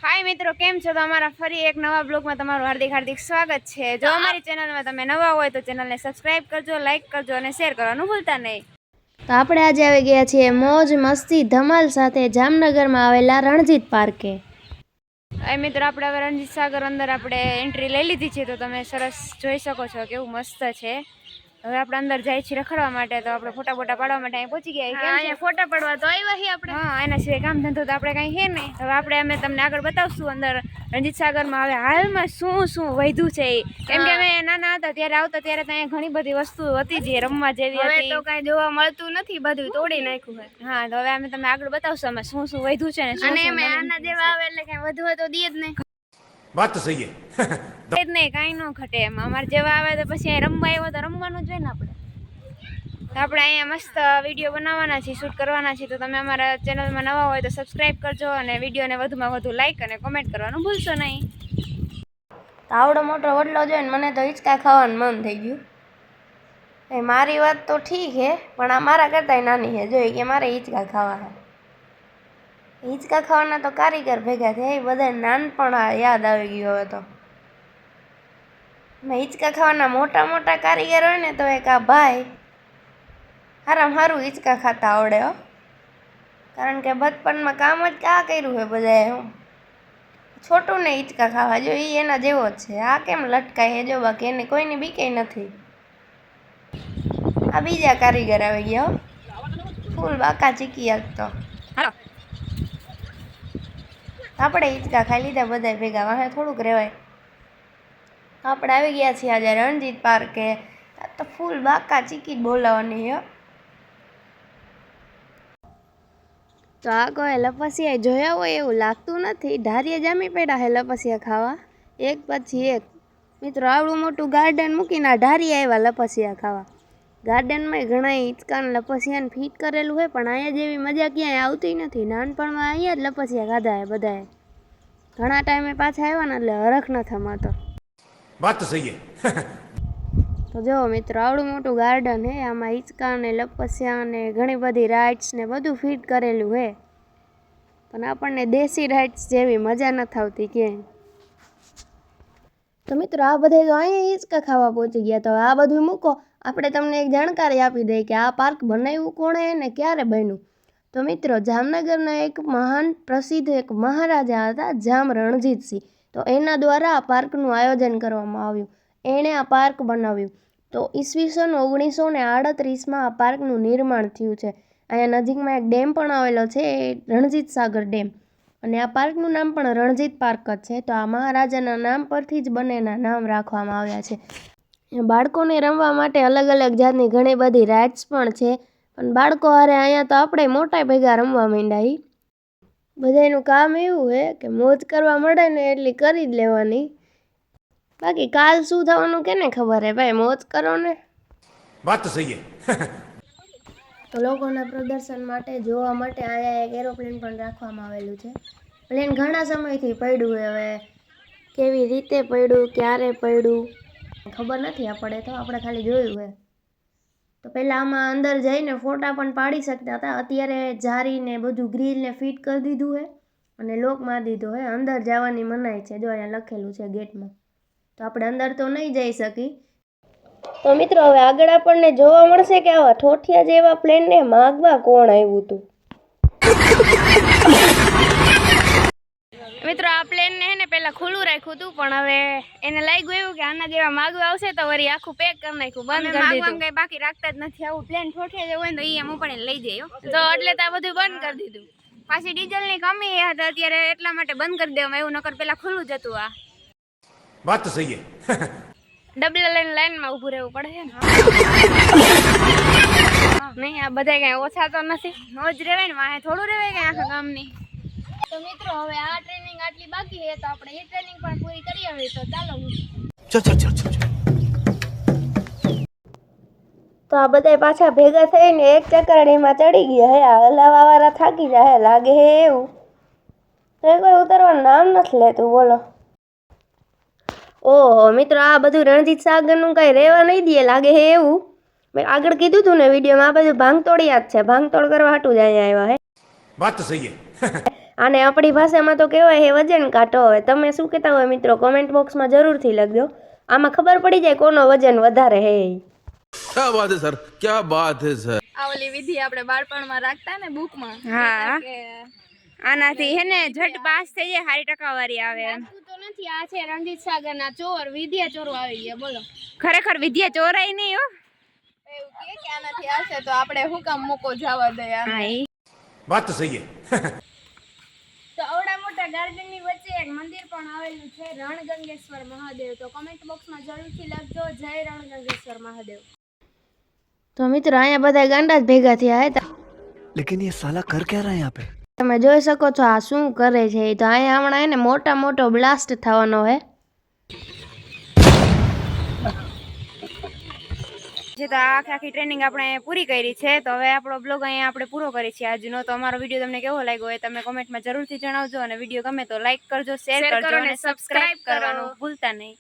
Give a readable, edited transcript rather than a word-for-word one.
हाय मित्रों केम छो तो अमारा फरी एक नवा ब्लॉग में तमारुं हार्दिक हार्दिक स्वागत है। जो अमारी चेनल में तमे नवा होय तो चेनल ने सब्सक्राइब करजो, लाइक करजो और शेर करवानुं भूलता नहीं। तो आपणे आज આવી ગયા છીએ મોજ મસ્તી ધમાલ સાથે જામનગરમાં આવેલા રણજીત પાર્કે। मित्रों आपणे हवे रणजीत सागर अंदर आपणे एंट्री लई लीधी छे तो तमे सरस जोई शको छो केवुं मस्त छे। હવે આપણે અંદર જાય છીએ રખડવા માટે તો આપણે ફોટા બોટા પાડવા માટે અહીં પહોંચી ગયા કેમ અહીંયા ફોટા પડવા તો આવ્યા છીએ આપણે। હા એના સિવાય કામ ધંધો તો આપણે કાંઈ છે નહીં। હવે આપણે અમે તમને આગળ બતાવશું અંદર રણજીત સાગરમાં હવે હાલમાં શું શું વધ્યું છે કેમ કે અમે નાના હતા ત્યારે આવતા ત્યારે ત્યાં ઘણી બધી વસ્તુ હતી જે રમવા જેવી હતી તો કાંઈ જોવા મળતું નથી, બધું તોડી નાખ્યું છે। હા તો હવે અમે તમને આગળ બતાવશું અમે શું શું વધ્યું છે ને અને અમે આના જેવા આવે એટલે કાંઈ વધુ તો દે જ નહીં। बात तो सही है नहीं कहीं न घटे एम अमर जेवा आवे तो पछी रमवा आव्यो तो रमवानुं ज होय ने आपणे तो आपणे अहींया मस्त विडियो बनाववाना छे, शूट करवाना छे। तो तमे अमारा चेनल में नवा होय तो सब्सक्राइब करजो अने विडियो ने वधुमां वधु लाइक अने कमेंट करवानुं भूलशो नहीं। तो आवडो मोटो वडलो जोईने मने तो हिचका खावानुं मन थई गयुं। ए मारी वात तो ठीक है पण आ मारा करतांय नानी है जोई के मारे हिचका खावा है। हिचका खावाना तो कारीगर भेगा थया ए बधाय नानपण याद आवी गयुं। हवे तो हिचका खावाना मोटा मोटा कारीगर होय ने तो एक आ भाई हाराम हारुं हिचका खाता आवडे हो, कारण के बचपन में काम ज क्या कर्युं है बधाए। हूँ छोटू ने हिचका खावा जो ई एना जेवो ज छे। आ केम लटकाय है जो बाकी एने कोईनी बीके नथी। आ बीजा कारीगर आवी गया हो, फूल बाका चीकी आज तो हालो આપણે હિંચકા ખાઈ લીધા બધા ભેગા, વાહે થોડુંક રહેવાય। આપણે આવી ગયા છીએ આજે રણજીત પાર્કે। આ તો ફૂલ બાકા ચીકી જ બોલાવવાની છે। તો આ કોઈ લપસિયા જોયા હોય એવું લાગતું નથી। ધારીએ જામી પડ્યા છે લપસિયા ખાવા એક પછી એક। મિત્રો આવડું મોટું ગાર્ડન મૂકીને ધારીએ આવ્યા લપસિયા ખાવા। ગાર્ડનમાં ઘણા હિંચકા ને લપસિયાને ફિટ કરેલું હોય પણ અહીંયા જેવી મજા ક્યાંય આવતી નથી। નાનપણમાં અહીંયા જ લપસિયા ખાધા है બધાએ। ઘણા ટાઈમે પાછા આવ્યા ને એટલે હરખ ન થમાતો। बात तो सही है તો જો મિત્રો આવડું મોટું ગાર્ડન હે, આમાં હિંચકા ને લપસિયા ને ઘણી બધી રાઇડ્સ ને બધું ફિટ કરેલું હે પણ આપણને દેશી રાઇડ્સ જેવી મજા નથી આવતી ક્યાંય। તો મિત્રો આ બધે તો અહીંયા હિંચકા ખાવા પહોંચી ગયા। તો આ બધું મૂકો, આપણે તમને એક જાણકારી આપી દઈએ કે આ પાર્ક બનાવ્યું કોણે ને ક્યારે બન્યું। તો મિત્રો જામનગરના એક મહાન પ્રસિદ્ધ એક મહારાજા હતા જામ રણજીતસિંહ। તો એના દ્વારા આ પાર્કનું આયોજન કરવામાં આવ્યું, એણે આ પાર્ક બનાવ્યું। તો ઈસવીસન 1938માં આ પાર્કનું નિર્માણ થયું છે। અહીંયા નજીકમાં એક ડેમ પણ આવેલો છે, એ રણજીત સાગર ડેમ, અને આ પાર્કનું નામ પણ રણજીત પાર્ક જ છે। તો આ મહારાજાના નામ પરથી જ બંનેના નામ રાખવામાં આવ્યા છે। બાળકોને રમવા માટે અલગ અલગ જાતની ઘણી બધી રાઇડ્સ પણ છે પણ બાળકો હારે અહીંયા તો આપણે મોટા ભેગા રમવા માંડ્યા। બધાનું કામ એવું છે કે મોજ કરવા મળે ને એટલી કરી જ લેવાની, બાકી કાલ શું થવાનું કેને ખબર હે ભાઈ, મોજ કરો ને। बात तो सही है તો લોકોના પ્રદર્શન માટે જોવા માટે અહીંયા એક એરોપ્લેન પણ રાખવામાં આવેલું છે। પ્લેન ઘણા સમયથી પડ્યું છે, હવે કેવી રીતે પડ્યું ક્યારે પડ્યું ખબર નથી આપણે, તો આપણે ખાલી જોયું છે। તો પહેલાં આમાં અંદર જઈને ફોટા પણ પાડી શકતા હતા, અત્યારે જારીને બધું ગ્રીલને ફિટ કરી દીધું છે અને લોક મારી દીધો છે। અંદર જવાની મનાઈ છે, જો અહીંયા લખેલું છે ગેટમાં, તો આપણે અંદર તો નહીં જઈ શકી। તો મિત્રો હવે આગળ આપણને જોવા મળશે કે આવા ઠોઠિયા જેવા પ્લેનને માગવા કોણ આવ્યું હતું। मित्रों आ प्लेन ने है ने पहला खुल्लू राख्યું હતું પણ હવે એને લાગ્યું એવું કે આના જેવા માગવા આવશે તો વળી આખું પેક કરી નાખ્યું, બંધ કરી દીધું। કઈ બાકી રાખતા જ નથી, આવું પ્લેન ઠોઠે જેવું હોય ને તો ઈ આમ ઉપાડીને લઈ જાય તો એટલે તો આ બધું બંધ કરી દીધું। પાછી ડીઝલ ની કમી હતી અત્યારે એટલા માટે બંધ કરી દેવામાં આવ્યું, નકર પેલા ખુલ્લું જ હતું। આ बात तो सही है ડબલ લાઈન માં ઊભું રહેવું પડે છે ને નહીં, આ બધા કઈ ઓછા તો નથી, મોજ રહેવાય ને વાહે થોડું રહેવાય કઈ આખા ગામની। તો મિત્રો હવે આ ટ્રેનિંગ આટલી બાકી છે તો આપણે એ ટ્રેનિંગ પણ પૂરી કરી આવી, તો ચાલો चल चल चल चल તો આ બધા પાછા ભેગા થઈને એક ચકરડીમાં ચડી ગયા હે। આ હલાવાવાળા થાકી જાય લાગે હે એવું, તો કોઈ ઉતરવાનું નામ નથી લેતું બોલો। ઓહો મિત્રો આ બધું રણજીત સાગરનું કાંઈ રહેવા નહીં દે લાગે હે એવું। મેં આગળ કીધું હતું ને વિડીયોમાં, આ બધું ભાંગતોડિયા જ છે, ભાંગતોડ કરવા હાટું જ અહીંયા આવ્યા હે। बात तो सही है આને આપણી ભાષામાં તો કહેવાય હે વજન કાંટો. હવે તમે શું કહેતા હોય મિત્રો કોમેન્ટ બોક્સમાં જરૂરથી લખજો. આમાં ખબર પડી જાય કોનો વજન વધારે હે. क्या बात है सर, क्या बात है सर. આ ઓલી વિધિ આપણે બાળપણમાં રાખતા ને બુકમાં હા કે આનાથી હે ને ઝટ પાસ થઈ જાય, સારી ટકાવારી આવે એમ. તું તો નથી. આ છે રણજીત સાગરના ચોર, વિદ્યા ચોરો આવી ગયા. બોલો ખરેખર વિદ્યા ચોરાય નહીં હો. એવું કે આનાથી આવશે તો આપણે હું કામ મૂકો જવા દે યાર. હા ઈ बात तो सही है. તો આવડા મોટા ગાર્ડનની વચ્ચે એક મંદિર પણ આવેલું છે, રણગંગેશ્વર મહાદેવ. તો કમેન્ટ બોક્સમાં જરૂરથી લખજો જય રણગંગેશ્વર મહાદેવ. તો મિત્રો અહીંયા બધા ગાંડા જ ભેગા થયા હતા. लेकिन ये साला कर क्या रहा है यहाँ पे? તમે જોઈ શકો છો આ શું કરે છે. તો અહીંયા હમણાં એને મોટો બ્લાસ્ટ થવાનો હે. જે તો આખી ટ્રેનિંગ આપણે પૂરી કરી છે. તો હવે આપણો બ્લોગ અહીંયા આપણે પૂરો કરી છે આજનો. તો અમારો વિડીયો તમને કેવો લાગ્યો હોય તમે કોમેન્ટમાં જરૂરથી જણાવજો, અને વિડીયો ગમે તો લાઈક કરજો, શેર કરજો અને સબસ્ક્રાઇબ કરવાનું ભૂલતા નહીં.